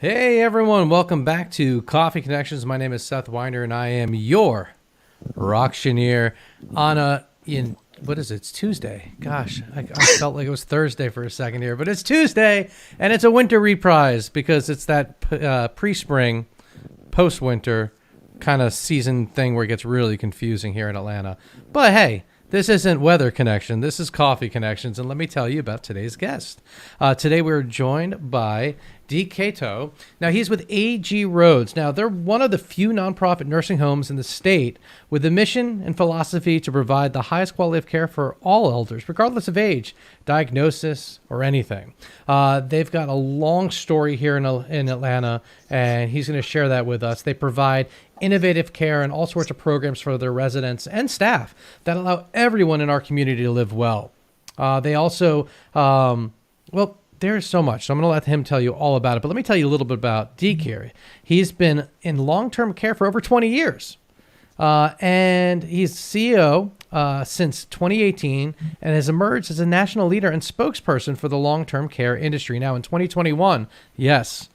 Hey everyone, welcome back to Coffee Connections. My name is Seth Winder and I am your auctioneer on what is it? It's Tuesday. Gosh, I felt like it was Thursday for a second here, but it's Tuesday and it's a winter reprise because it's that pre-spring, post-winter kind of season thing where it gets really confusing here in Atlanta. But hey, this isn't Weather Connection. This is Coffee Connections, and let me tell you about today's guest. Today we're joined by Deke Cateau. Now, he's with AG Rhodes. Now, they're one of the few nonprofit nursing homes in the state with the mission and philosophy to provide the highest quality of care for all elders, regardless of age, diagnosis, or anything. They've got a long story here in Atlanta, and he's going to share that with us. They provide innovative care and all sorts of programs for their residents and staff that allow everyone in our community to live well. They also, there's so much. So I'm going to let him tell you all about it. But let me tell you a little bit about Deke here. He's been in long-term care for over 20 years. And he's CEO since 2018 and has emerged as a national leader and spokesperson for the long-term care industry. Now in 2021, yes,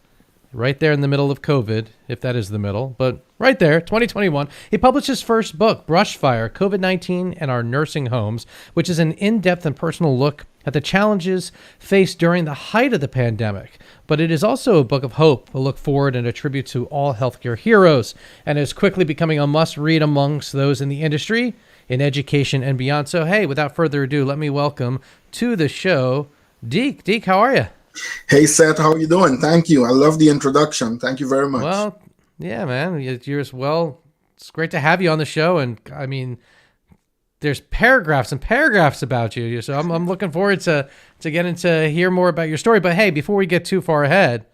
right there in the middle of COVID, if that is the middle, but right there, 2021, he published his first book, Brushfire, COVID-19 and Our Nursing Homes, which is an in-depth and personal look at the challenges faced during the height of the pandemic. But it is also a book of hope, a look forward, and a tribute to all healthcare heroes, and is quickly becoming a must-read amongst those in the industry, in education, and beyond. So, hey, without further ado, let me welcome to the show, Deke. Deke, how are you? Hey, Seth, how are you doing? Thank you. I love the introduction. Thank you very much. Well, yeah, man, you're as well. It's great to have you on the show. And I mean, there's paragraphs and paragraphs about you. So I'm looking forward to getting to hear more about your story. But hey, before we get too far ahead,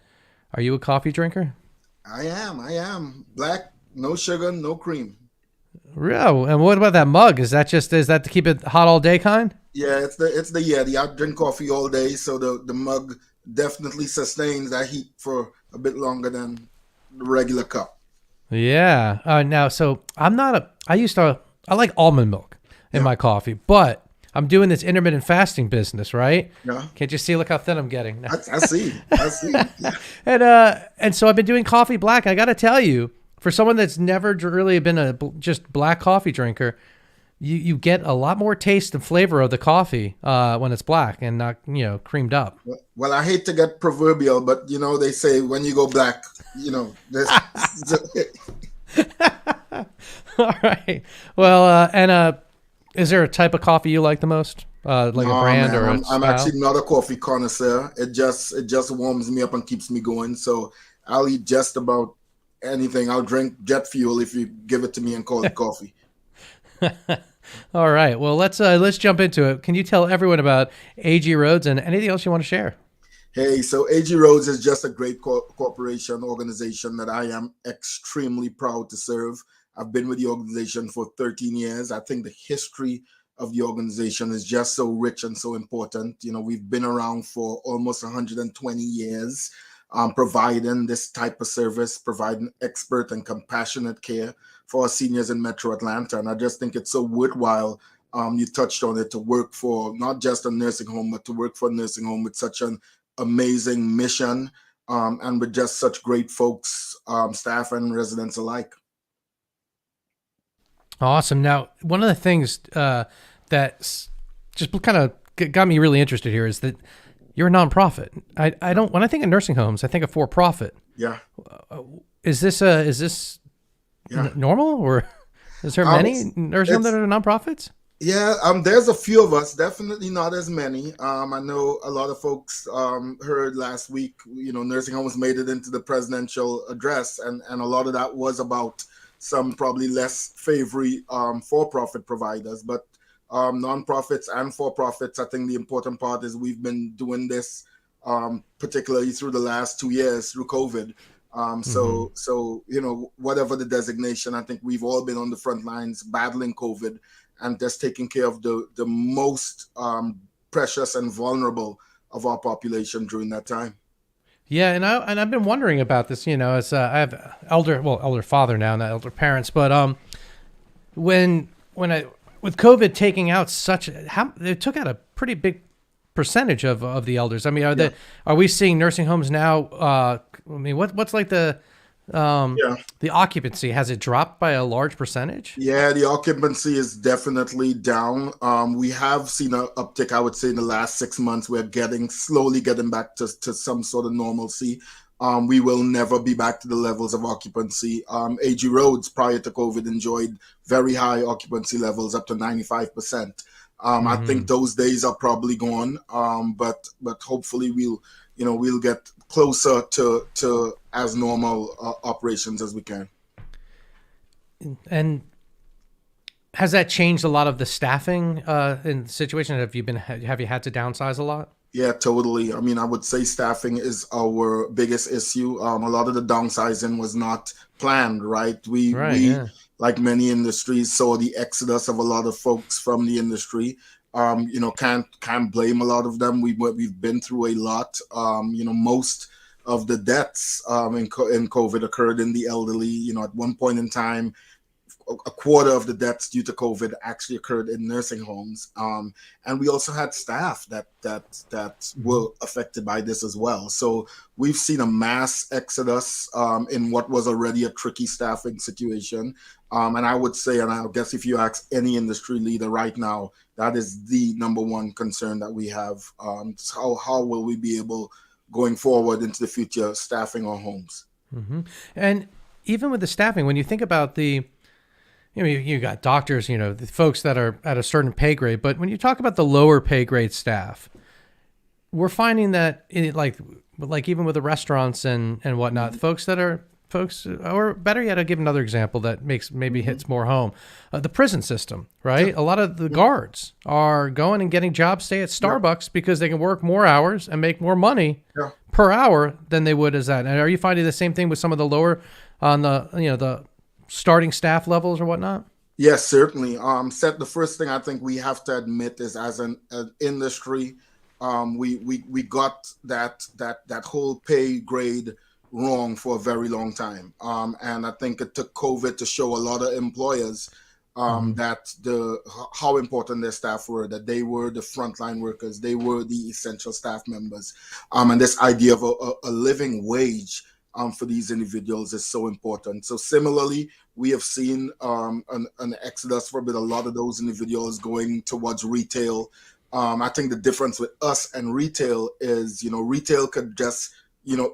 are you a coffee drinker? I am. Black, no sugar, no cream. Real. And what about that mug? Is that to keep it hot all day kind? Yeah, it's the Yeti. I drink coffee all day, so the mug definitely sustains that heat for a bit longer than the regular cup. Yeah. Now, so I like almond milk in my coffee, but I'm doing this intermittent fasting business, right? Yeah. Can't you see? Look how thin I'm getting. I see. Yeah. And so I've been doing coffee black. I got to tell you, for someone that's never really been a just black coffee drinker, you get a lot more taste and flavor of the coffee when it's black and not, creamed up. Well, I hate to get proverbial, but they say when you go black, there's All right. Well, is there a type of coffee you like the most? Like a brand, man, or I'm actually not a coffee connoisseur. It just warms me up and keeps me going. So I'll eat just about anything. I'll drink jet fuel if you give it to me and call it coffee. All right. Well, let's jump into it. Can you tell everyone about AG Rhodes and anything else you want to share? Hey, so AG Rhodes is just a great corporation organization that I am extremely proud to serve. I've been with the organization for 13 years. I think the history of the organization is just so rich and so important. We've been around for almost 120 years, providing this type of service, providing expert and compassionate care for our seniors in Metro Atlanta. And I just think it's so worthwhile. You touched on it, to work for not just a nursing home, but to work for a nursing home with such an amazing mission, and with just such great folks, staff and residents alike. Awesome. Now, one of the things that just kind of got me really interested here is that you're a nonprofit. I don't, when I think of nursing homes, I think of for-profit. Yeah. Is this normal, or is there many nursing homes that are nonprofits? Yeah, there's a few of us, definitely not as many. I know a lot of folks heard last week, nursing homes made it into the presidential address, and a lot of that was about some probably less favored for-profit providers. But nonprofits and for-profits, I think the important part is we've been doing this particularly through the last 2 years through COVID. So whatever the designation, I think we've all been on the front lines battling COVID and just taking care of the most precious and vulnerable of our population during that time. Yeah, and I've been wondering about this. As I have elder father now, not elder parents, but with COVID taking out it took out a pretty big percentage of the elders. I mean, Yeah. are we seeing nursing homes now? I mean, what's like Yeah. the occupancy? Has it dropped by a large percentage? Yeah, the occupancy is definitely down. We have seen an uptick, I would say, in the last 6 months. We're slowly getting back to some sort of normalcy. We will never be back to the levels of occupancy. AG Rhodes, prior to COVID, enjoyed very high occupancy levels, up to 95%. I Mm-hmm. think those days are probably gone. But hopefully we'll get closer to as normal operations as we can. And has that changed a lot of the staffing in the situation? Have you had to downsize a lot? Yeah, totally. I mean, I would say staffing is our biggest issue. A lot of the downsizing was not planned, right? Right. We Yeah. like many industries saw the exodus of a lot of folks from the industry. Can't blame a lot of them. We've been through a lot. Most of the deaths in COVID occurred in the elderly. At one point in time, a quarter of the deaths due to COVID actually occurred in nursing homes, and we also had staff that Mm-hmm. were affected by this as well. So we've seen a mass exodus in what was already a tricky staffing situation, and I would say, and I guess if you ask any industry leader right now, that is the number one concern that we have. How will we be able going forward into the future staffing our homes? Mm-hmm. And even with the staffing, when you think about you got doctors, the folks that are at a certain pay grade, but when you talk about the lower pay grade staff, we're finding that like even with the restaurants and whatnot, folks, or better yet, I'll give another example that maybe Mm-hmm. hits more home. The prison system, Yeah, right? A lot of the yeah, guards are going and getting jobs stay at yeah, Starbucks because they can work more hours and make more money yeah. per hour than they would as that. And are you finding the same thing with some of the lower on the starting staff levels or whatnot? Yes, certainly. Seth, the first thing I think we have to admit is, as an industry, we got that whole pay grade wrong for a very long time. And I think it took COVID to show a lot of employers Mm-hmm. that how important their staff were, that they were the frontline workers, they were the essential staff members, and this idea of a living wage for these individuals is so important. So similarly, we have seen an exodus for a lot of those individuals going towards retail. I think the difference with us and retail is, retail could just,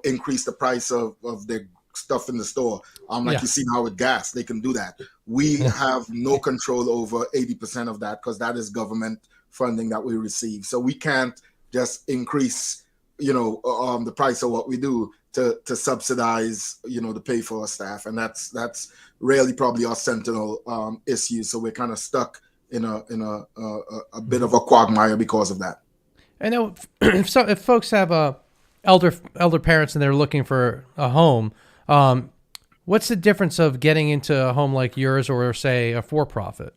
increase the price of their stuff in the store. Like Yeah. you see now with gas, they can do that. We have no control over 80% of that because that is government funding that we receive. So we can't just increase, the price of what we do to subsidize, the pay for our staff, and that's really probably our sentinel issue. So we're kind of stuck in a bit Mhm. of a quagmire because of that. I know if folks have elder parents and they're looking for a home, what's the difference of getting into a home like yours or say a for profit?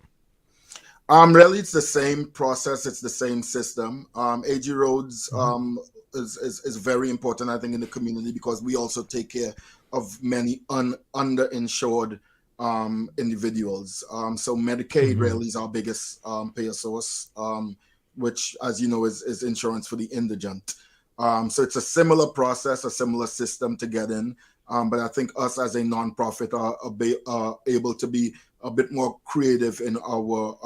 Really, it's the same process. It's the same system. AG Roads Hmm. is very important, I think, in the community because we also take care of many underinsured individuals. So Medicaid Hmm. really is our biggest payer source, which, as you know, is insurance for the indigent. So it's a similar process, a similar system to get in. But I think us as a nonprofit are able to be a bit more creative in our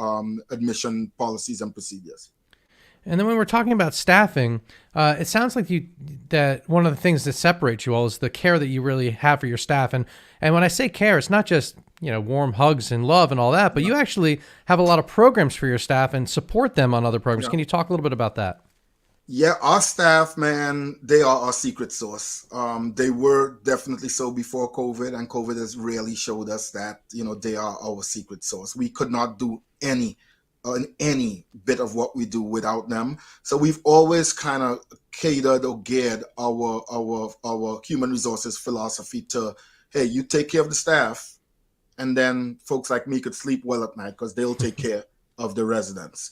admission policies and procedures. And then when we're talking about staffing, it sounds like that one of the things that separates you all is the care that you really have for your staff. And when I say care, it's not just warm hugs and love and all that, but Yeah, you actually have a lot of programs for your staff and support them on other programs. yeah. Can you talk a little bit about that? Yeah, our staff, man, they are our secret sauce. They were definitely so before COVID, and COVID has really showed us that they are our secret sauce. We could not do any bit of what we do without them. So we've always kind of catered or geared our human resources philosophy to, hey, you take care of the staff, and then folks like me could sleep well at night because they'll take care of the residents.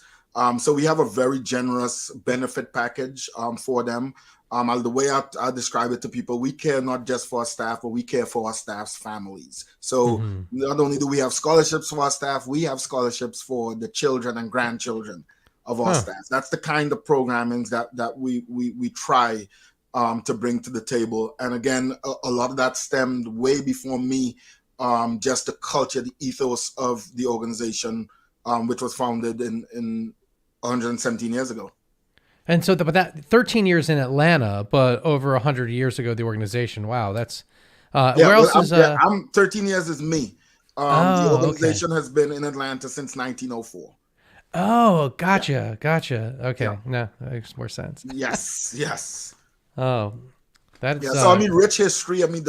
So we have a very generous benefit package for them. The way I describe it to people, we care not just for our staff, but we care for our staff's families. So Hmm. not only do we have scholarships for our staff, we have scholarships for the children and grandchildren of our Huh. staff. That's the kind of programming that we try to bring to the table. And again, a lot of that stemmed way before me, just the culture, the ethos of the organization, which was founded in 117 years ago. And so, but that 13 years in Atlanta, but over 100 years ago, the organization. Wow, that's Yeah, where well, else is I'm 13 years is me. The Oh, okay. organization has been in Atlanta since 1904. Oh, Yeah, gotcha. yeah, Okay, no, that makes more sense. yes, yes. Oh, Yeah, that's so I mean, rich history. I mean,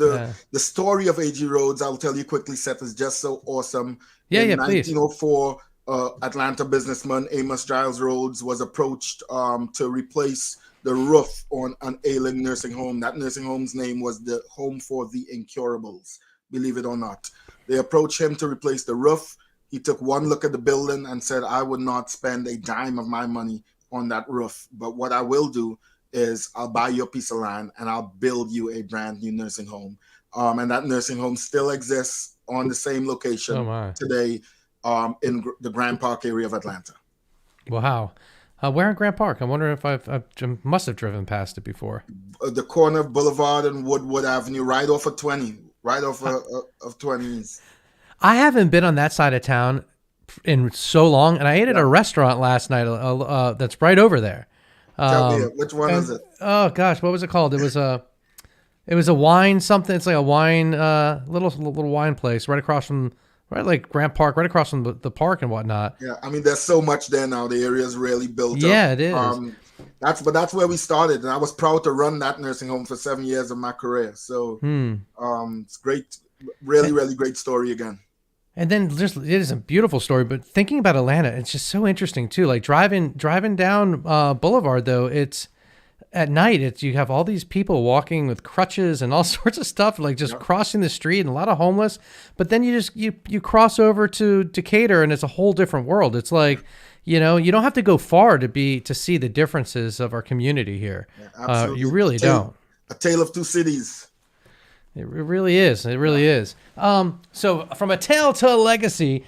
yeah, the story of A.G. Rhodes, I'll tell you quickly, Seth, is just so awesome. yeah, In please. 1904, Atlanta businessman Amos Giles Rhodes was approached to replace the roof on an ailing nursing home. That nursing home's name was the Home for the Incurables, believe it or not. They approached him to replace the roof. He took one look at the building and said, I would not spend a dime of my money on that roof. But what I will do is I'll buy you a piece of land and I'll build you a brand new nursing home. And that nursing home still exists on the same Oh location my, today, in the Grand Park area of Atlanta. wow. Where in Grant Park? I'm wondering if I must have driven past it before. The corner of Boulevard and Woodwood Avenue, right off of 20, right off of 20s. I haven't been on that side of town in so long, and I ate at a Yeah. restaurant last night that's right over there. Tell me, which one is And it? oh gosh, what was it called? It was a wine something. It's like a wine little wine place right across from right like Grant Park, right across from the park and whatnot. Yeah, I mean, there's so much there now. The area is really built up. Yeah, it is. That's where we started, and I was proud to run that nursing home for 7 years of my career. So, Hmm. it's great, really great story again. And then just it is a beautiful story, but thinking about Atlanta, it's just so interesting too. Like driving down Boulevard though, it's at night. It's you have all these people walking with crutches and all sorts of stuff, like just Yeah, crossing the street and a lot of homeless. But then you cross over to Decatur and it's a whole different world. It's like you don't have to go far to see the differences of our community here. yeah, You absolutely. really don't. A tale of two cities. It really is. It really is. So from a tale to a legacy,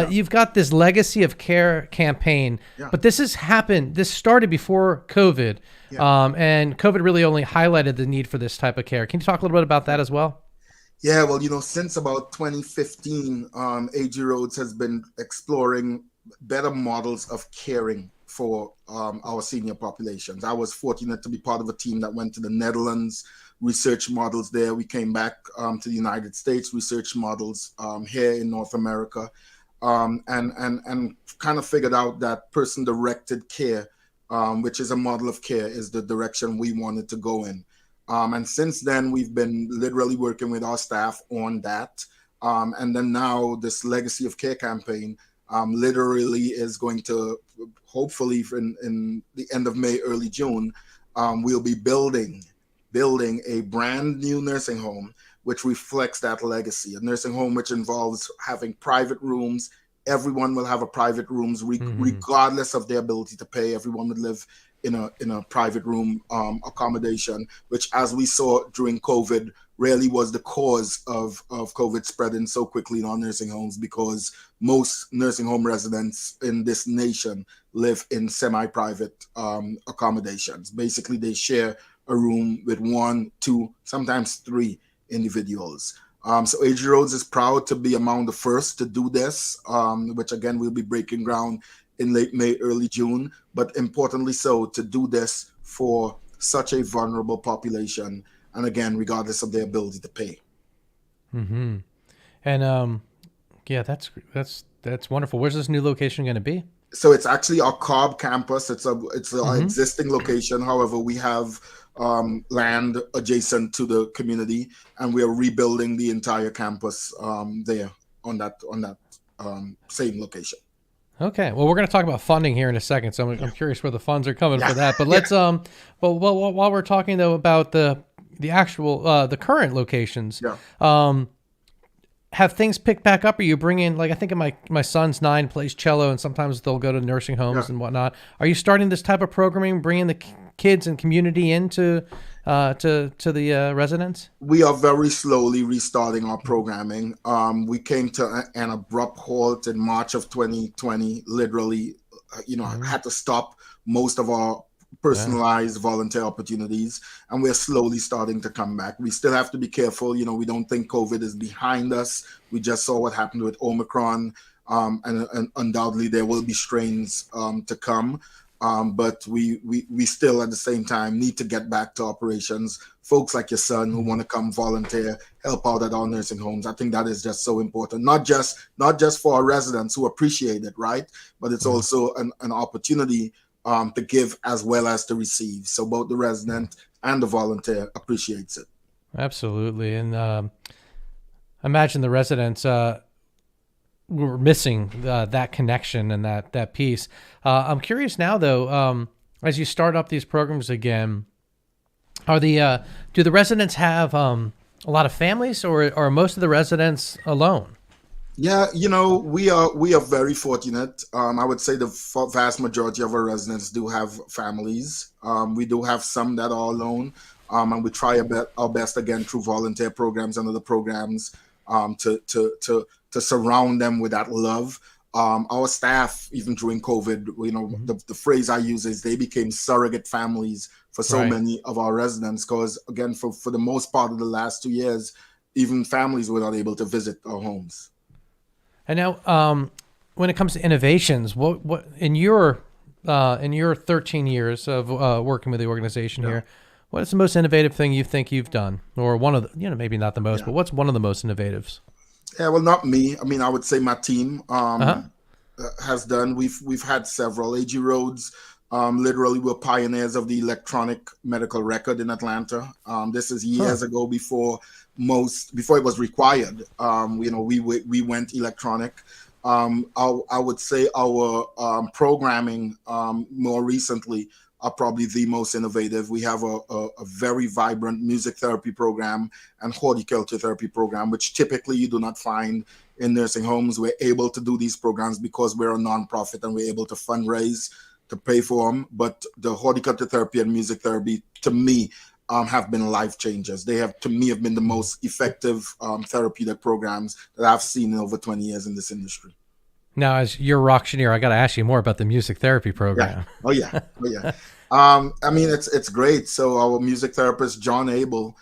you've got this legacy of care campaign, Yeah, but this has happened. This started before COVID, yeah, and COVID really only highlighted the need for this type of care. Can you talk a little bit about that as well? yeah. Well, since about 2015, A.G. Rhodes has been exploring better models of caring for our senior populations. I was fortunate to be part of a team that went to the Netherlands, research models there. We came back to the United States, research models here in North America, and kind of figured out that person-directed care, which is a model of care, is the direction we wanted to go in. And since then, we've been literally working with our staff on that. And then now this Legacy of Care campaign literally is going to, hopefully in the end of May, early June, we'll be building a brand new nursing home which reflects that legacy. A nursing home which involves having private rooms. Everyone will have a private rooms Hmm. regardless of their ability to pay. Everyone would live in a private room accommodation, which, as we saw during COVID, really was the cause of COVID spreading so quickly in our nursing homes, because most nursing home residents in this nation live in semi-private accommodations. Basically, they share a room with one, two, sometimes three individuals. So A.G. Rhodes is proud to be among the first to do this, which again we'll be breaking ground in late May, early June, but importantly so, to do this for such a vulnerable population, and again, regardless of their ability to pay. Hmm. And yeah, that's wonderful. Where's this new location going to be? So it's actually our Cobb campus. It's our Hmm. existing location. However, we have land adjacent to the community, and we are rebuilding the entire campus there on that same location. Okay. Well, we're going to talk about funding here in a second, so I'm curious where the funds are coming Yeah, for that. But yeah, let's well while we're talking though about the actual the current locations, yeah. um, have things picked back up? Are you bringing like I think of my son's 9 plays cello, and sometimes they'll go to nursing Yeah. homes and whatnot. Are you starting this type of programming, bringing the kids and community into to the residents? We are very slowly restarting our programming. We came to an abrupt halt in March of 2020, literally had to stop most of our Yeah. personalized volunteer opportunities, and we're slowly starting to come back. We still have to be careful. We don't think COVID is behind us. We just saw what happened with Omicron, and undoubtedly there will be strains to come. But we still at the same time need to get back to operations. Folks like your son who want to come volunteer, help out at our nursing homes. I think that is just so important. Not just for our residents who appreciate it, right? But it's Mhm. also an opportunity to give as well as to receive. So both the resident and the volunteer appreciates it. Absolutely. And imagine the residents were missing that connection and that piece. I'm curious now, though, as you start up these programs again, are do the residents have a lot of families, or are most of the residents alone? Yeah, we are very fortunate. I would say the vast majority of our residents do have families. We do have some that are alone, and we try our best again through volunteer programs and other programs to surround them with that love. Our staff, even during COVID, Mhm. the phrase I use is they became surrogate families for so Right. many of our residents. Because again, for the most part of the last 2 years, even families were not able to visit our homes. And now, when it comes to innovations, what in your 13 years of working with the organization Yeah. here, what is the most innovative thing you think you've done, or one of the, maybe not the most, Yeah. but what's one of the most innovatives? Yeah, well, not me. I mean, I would say my team Uh huh. has done. We've had several. AG Rhodes, literally, were pioneers of the electronic medical record in Atlanta. This is Huh. years ago before it was required. We went electronic. I would say our programming more recently are probably the most innovative. We have a very vibrant music therapy program and horticulture therapy program, which typically you do not find in nursing homes. We're able to do these programs because we're a nonprofit and we're able to fundraise to pay for them. But the horticulture therapy and music therapy, to me, have been life changers. They have, to me, have been the most effective therapeutic programs that I've seen in over 20 years in this industry. Now, as your auctioneer, I got to ask you more about the music therapy Yeah. program. Oh yeah. Oh yeah. I mean, it's great. So our music therapist John Abel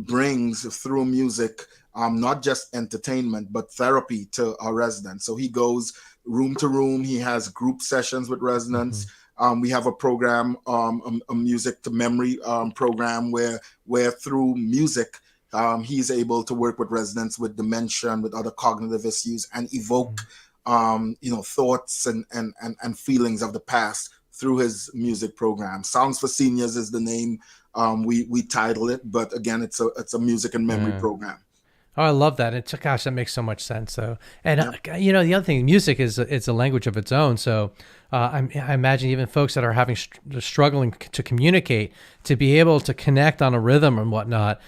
brings through music not just entertainment but therapy to our residents. So he goes room to room. He has group sessions with residents. Mhm. We have a program, a music to memory program where through music. He's able to work with residents with dementia and with other cognitive issues and evoke thoughts and feelings of the past through his music program. Songs for Seniors is the name we title it, but again, it's a music and memory Yeah. program. Oh, I love that. Gosh, that makes so much sense. So, and Yeah. the other thing, music is it's a language of its own. So, I imagine even folks that are struggling to communicate, to be able to connect on a rhythm and whatnot,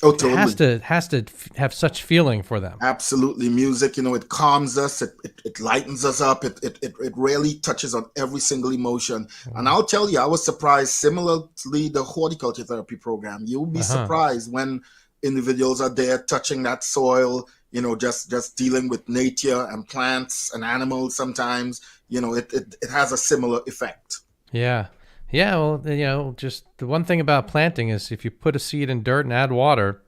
Oh, has totally. to have such feeling for them. Absolutely. Music, it calms us, it lightens us up, it really touches on every single emotion. And Mm. I'll tell you, I was surprised, similarly, the horticulture therapy program. You'll be Uh-huh. surprised when individuals are there touching that soil, just dealing with nature and plants and animals sometimes, it has a similar effect. Yeah. Yeah. Well, just the one thing about planting is if you put a seed in dirt and add water,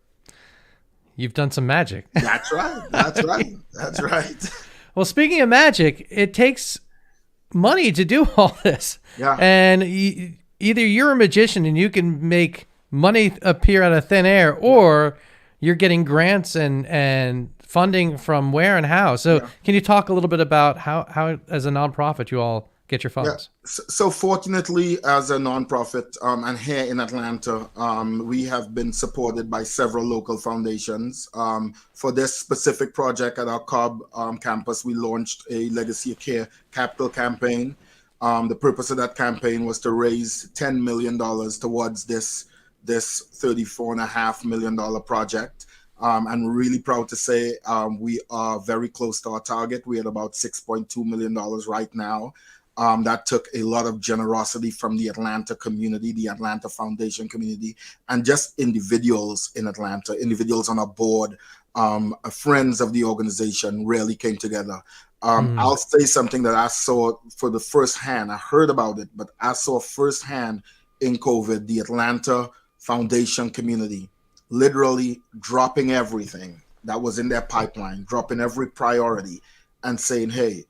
you've done some magic. That's right. That's right. That's right. Well, speaking of magic, it takes money to do all this. Yeah. And either you're a magician and you can make money appear out of thin air, or you're getting grants and funding from where and how. So Yeah. can you talk a little bit about how as a nonprofit, you all get your Yeah. funds? So fortunately, as a nonprofit, and here in Atlanta, we have been supported by several local foundations. For this specific project at our Cobb campus, we launched a Legacy of Care capital campaign. The purpose of that campaign was to raise $10 million towards this $34.5 million project. I'm really proud to say we are very close to our target. We had about $6.2 million right now. That took a lot of generosity from the Atlanta community, the Atlanta Foundation community, and just individuals in Atlanta, individuals on our board, friends of the organization really came together. Mm. I'll say something that I saw for the first hand. I heard about it, but I saw firsthand in COVID the Atlanta Foundation community literally dropping everything that was in their pipeline, dropping every priority, and saying, hey,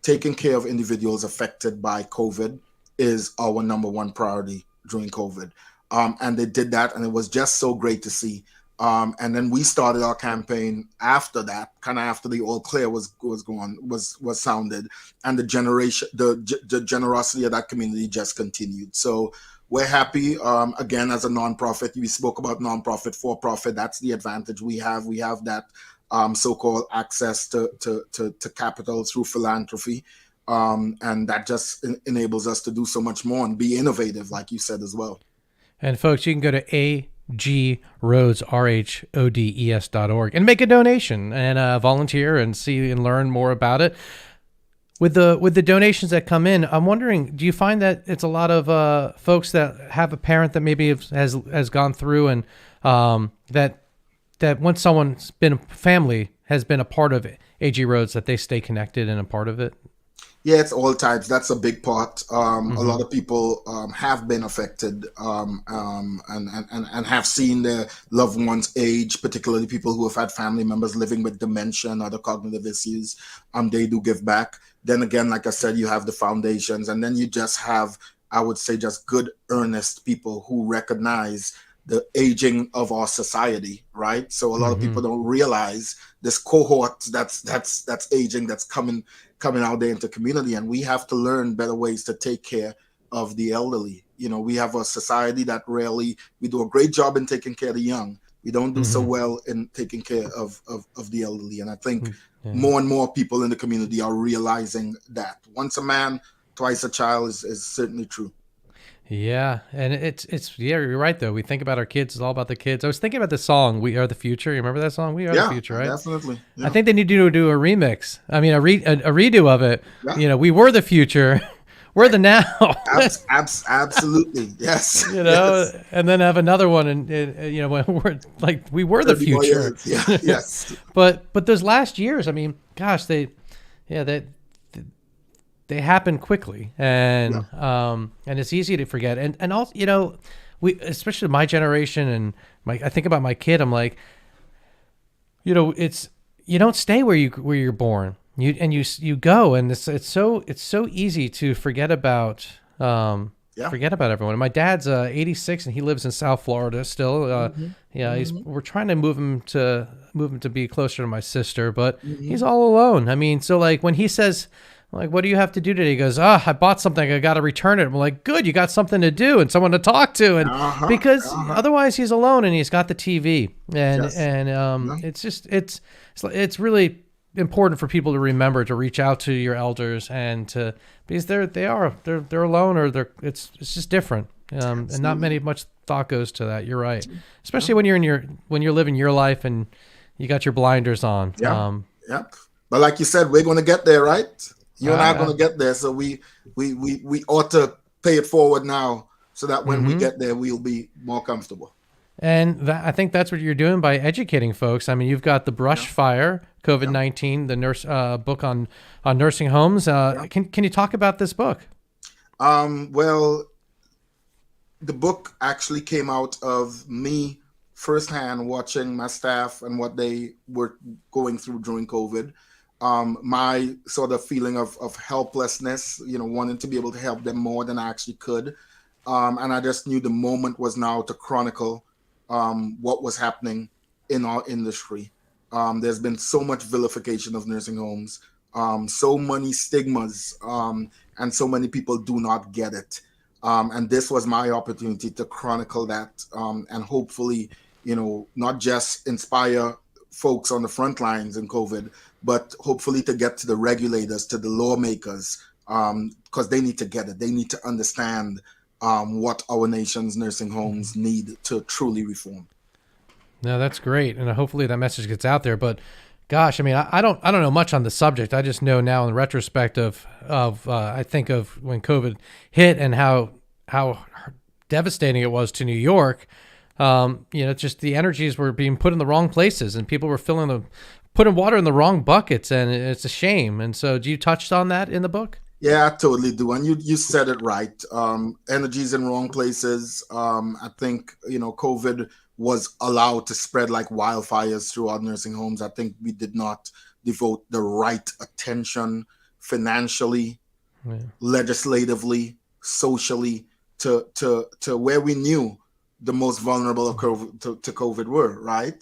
taking care of individuals affected by COVID is our number one priority during COVID. And they did that, and it was just so great to see. And then we started our campaign after that, kind of after the all clear was sounded, and the generosity of that community just continued. So we're happy. Again, as a nonprofit, we spoke about nonprofit, for profit. That's the advantage we have. We have that so-called access to capital through philanthropy. And that just enables us to do so much more and be innovative, like you said as well. And folks, you can go to agrhodes, rhodes.org and make a donation and volunteer and see and learn more about it. With the donations that come in, I'm wondering, do you find that it's a lot of folks that have a parent that maybe has gone through and that once someone's been family has been a part of AG Rhodes, that they stay connected and a part of it? Yeah, it's all types. That's a big part. A lot of people have been affected and have seen their loved ones age, particularly people who have had family members living with dementia and other cognitive issues. They do give back. Then again, like I said, you have the foundations, and then you just have, I would say, just good, earnest people who recognize the aging of our society, right? So a lot of people don't realize this cohort that's aging, that's coming out there into community, and we have to learn better ways to take care of the elderly. You know, we have a society that we do a great job in taking care of the young. We don't do so well in taking care of the elderly, and I think more and more people in the community are realizing that. Once a man, twice a child is certainly true. Yeah, and it's you're right though. We think about our kids; it's all about the kids. I was thinking about the song "We Are the Future." You remember that song? "We Are the Future," right? Definitely. Yeah. I think they need to do a remix. I mean, a redo of it. Yeah. You know, we were the future, we're the now. Absolutely, yes. You know, yes. and then have another one, and you know, when we're like we were the future. Yeah. Yes. But those last years, I mean, gosh, they happen quickly, and it's easy to forget. And also, you know, we, especially my generation, and I think about my kid. I'm like, you know, you don't stay where you're born. You go, and it's so easy to forget about everyone. And my dad's 86, and he lives in South Florida still. We're trying to move him to be closer to my sister, but he's all alone. I mean, so like when he says, like, what do you have to do today? He goes, I bought something. I got to return it. I'm like, good. You got something to do and someone to talk to. And because otherwise he's alone and he's got the TV it's really important for people to remember to reach out to your elders and because they're alone, or it's just different. And not much thought goes to that. You're right. Especially when you're living your life and you got your blinders on. But like you said, we're going to get there, right? You and I are going to get there, so we ought to pay it forward now, so that when we get there, we'll be more comfortable. And I think that's what you're doing by educating folks. I mean, you've got the Brush Fire COVID-19, the nurse book on nursing homes. Can you talk about this book? Well, the book actually came out of me firsthand watching my staff and what they were going through during COVID. My sort of feeling of helplessness, you know, wanting to be able to help them more than I actually could. And I just knew the moment was now to chronicle what was happening in our industry. There's been so much vilification of nursing homes, so many stigmas, and so many people do not get it. And this was my opportunity to chronicle that, and hopefully, you know, not just inspire folks on the front lines in COVID, but hopefully to get to the regulators, to the lawmakers, because they need to get it. They need to understand what our nation's nursing homes need to truly reform. No, that's great, and hopefully that message gets out there. But gosh, I mean, I don't know much on the subject. I just know now in retrospect of I think of when COVID hit and how devastating it was to New York. Just the energies were being put in the wrong places, and people were putting water in the wrong buckets, and it's a shame. And so, do you touched on that in the book? Yeah, I totally do. And you said it right. Energies in wrong places. I think, COVID was allowed to spread like wildfires throughout nursing homes. I think we did not devote the right attention financially, legislatively, socially to where we knew the most vulnerable of COVID, to COVID were, right?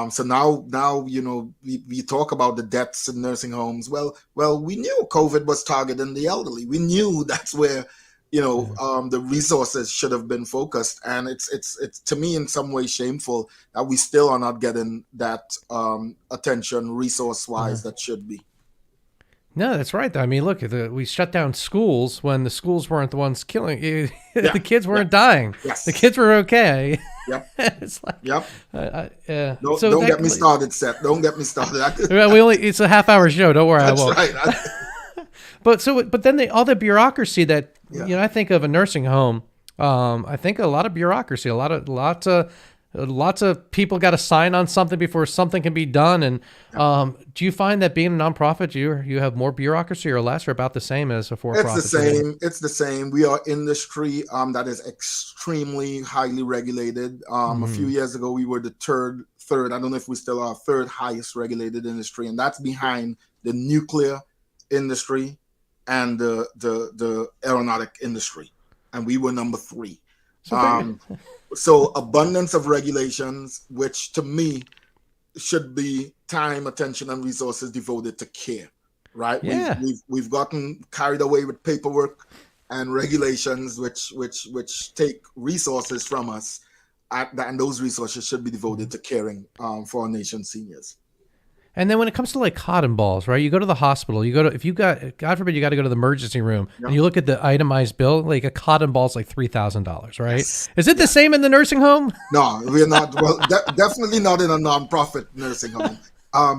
So now we talk about the deaths in nursing homes. Well, we knew COVID was targeting the elderly. We knew that's where the resources should have been focused, and it's to me in some way shameful that we still are not getting that attention resource wise that should be. No, that's right. I mean, look, we shut down schools when the schools weren't the ones killing. The kids weren't dying. Yes. The kids were okay. Yep. It's like, Yep. So don't get me started, Seth. Don't get me started. It's a half-hour show. Don't worry, That's I won't. right. But then all the bureaucracy that I think of a nursing home. I think a lot of bureaucracy, lots of people got to sign on something before something can be done. And do you find that being a nonprofit, you have more bureaucracy or less, or about the same as a for-profit? It's the same. We are industry that is extremely highly regulated. A few years ago, we were the third. I don't know if we still are third highest regulated industry, and that's behind the nuclear industry and the aeronautic industry, and we were number 3. So abundance of regulations, which to me should be time, attention, and resources devoted to care, right? Yeah. We've gotten carried away with paperwork and regulations, which take resources from us, and those resources should be devoted to caring for our nation's seniors. And then when it comes to like cotton balls, right? You go to the hospital, if you got, God forbid, you got to go to the emergency room, and you look at the itemized bill, like a cotton ball is like $3,000, right? Yes. Is it the same in the nursing home? No, we're not. Well, definitely not in a nonprofit nursing home,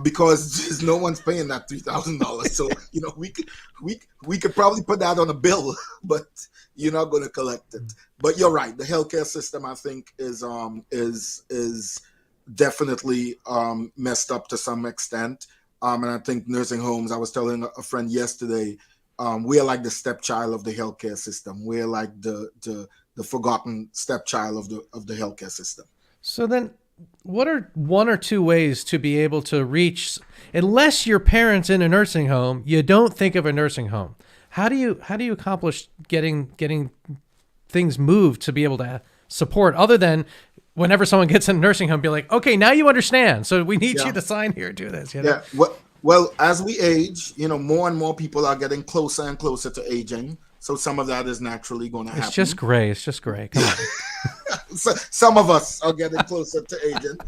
because no one's paying that $3,000. So we could probably put that on a bill, but you're not going to collect it. But you're right. The healthcare system, I think, is definitely messed up to some extent, and I think nursing homes, I was telling a friend yesterday, we are like the stepchild of the healthcare system. We're like the forgotten stepchild of the healthcare system. So then what are 1 or 2 ways to be able to reach, unless your parents in a nursing home, you don't think of a nursing home? How do you accomplish getting things moved to be able to support, other than whenever someone gets in a nursing home, be like, okay, now you understand. So we need you to sign here, do this. Yeah. Well, as we age, more and more people are getting closer and closer to aging. So some of that is naturally going to happen. It's just gray. Come on. So some of us are getting closer to aging.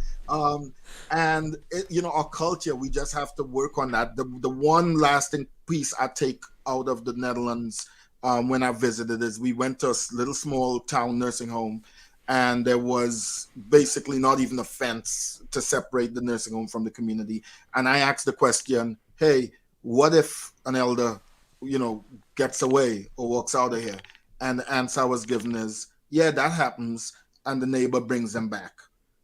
And our culture, we just have to work on that. The one lasting piece I take out of the Netherlands when I visited is we went to a little small town nursing home, and there was basically not even a fence to separate the nursing home from the community. And I asked the question, hey, what if an elder, gets away or walks out of here? And the answer I was given is, yeah, that happens, and the neighbor brings them back.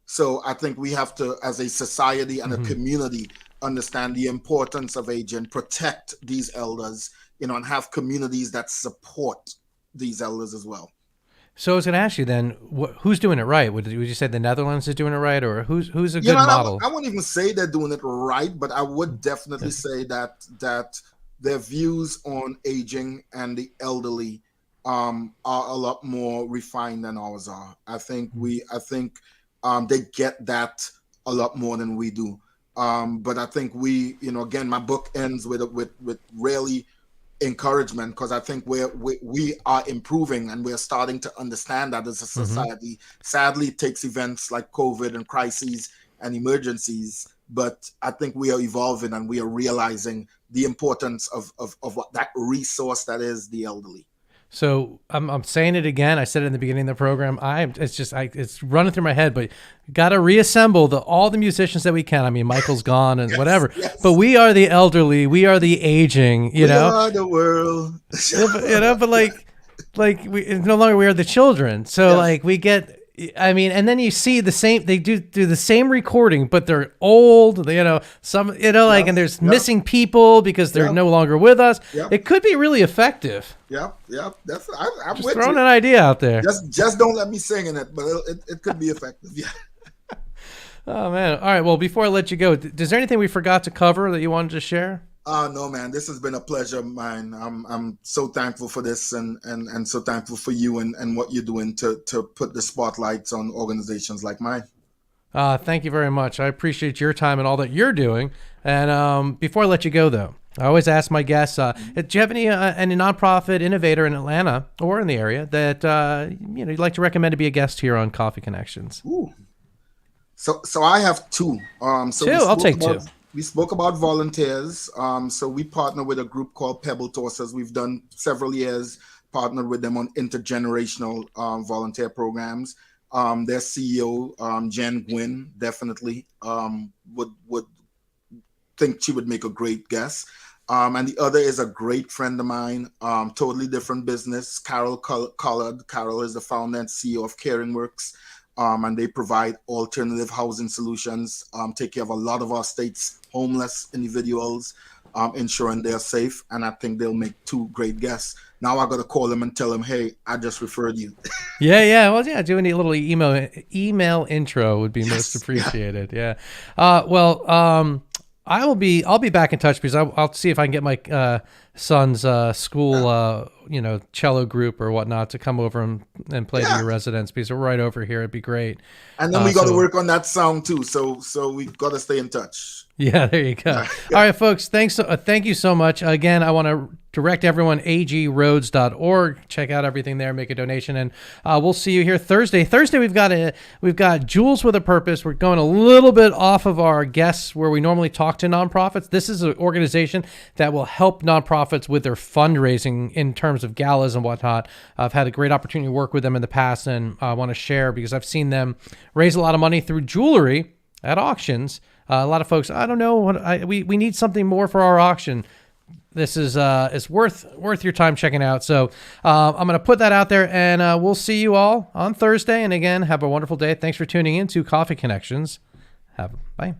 So I think we have to, as a society and a community, understand the importance of aging, protect these elders, and have communities that support these elders as well. So I was going to ask you then, who's doing it right? Would you say the Netherlands is doing it right, or who's a good model? I wouldn't even say they're doing it right, but I would definitely say that their views on aging and the elderly are a lot more refined than ours are. I think they get that a lot more than we do. But I think we, again, my book ends with really encouragement, because I think we are improving, and we're starting to understand that as a society. Sadly, it takes events like COVID and crises and emergencies, but I think we are evolving, and we are realizing the importance of what that resource that is the elderly. So I'm saying it again. I said it in the beginning of the program. It's running through my head, but got to reassemble all the musicians that we can. I mean, Michael's gone and whatever, but we are the elderly. We are the aging, we are the world, but we no longer, we are the children. So we get, I mean, and then you see the same, they do the same recording, but they're old, like, and there's missing people because they're no longer with us. Yep. It could be really effective. Yep. That's I'm Just with throwing you. an idea out there. Just don't let me sing in it, but it could be effective. Yeah. Oh man. All right. Well, before I let you go, is there anything we forgot to cover that you wanted to share? No, man, this has been a pleasure of mine. I'm so thankful for this and so thankful for you and what you're doing to put the spotlights on organizations like mine. Thank you very much. I appreciate your time and all that you're doing. And before I let you go, though, I always ask my guests, do you have any nonprofit innovator in Atlanta or in the area that you'd like to recommend to be a guest here on Coffee Connections? Ooh. So I have two. Two? I'll take two. We spoke about volunteers. So we partner with a group called Pebble Tossers. We've done several years, partnered with them on intergenerational volunteer programs. Their CEO, Jen Gwynn, definitely would think she would make a great guest. And the other is a great friend of mine, totally different business, Carol Collard. Carol is the founder and CEO of Caring Works. And they provide alternative housing solutions, take care of a lot of our state's homeless individuals, ensuring they're safe. And I think they'll make two great guests. Now I got to call them and tell them, hey, I just referred you. Yeah. Well, yeah, doing a little email intro would be most appreciated. Yeah. I'll be back in touch because I'll see if I can get my son's school, cello group or whatnot to come over and play to your residence because we're right over here. It'd be great. And then we got to work on that sound too. So we got to stay in touch. Yeah, there you go. All right, folks. Thank you so much. Again, I want to direct everyone agrhodes.org. Check out everything there. Make a donation, and we'll see you here Thursday. Thursday we've got Jewels with a Purpose. We're going a little bit off of our guests where we normally talk to nonprofits. This is an organization that will help nonprofits with their fundraising in terms of galas and whatnot. I've had a great opportunity to work with them in the past, and I want to share because I've seen them raise a lot of money through jewelry at auctions. A lot of folks, I don't know what we need something more for our auction. This is worth your time checking out. So I'm going to put that out there, and we'll see you all on Thursday. And again, have a wonderful day. Thanks for tuning in to Coffee Connections. Bye.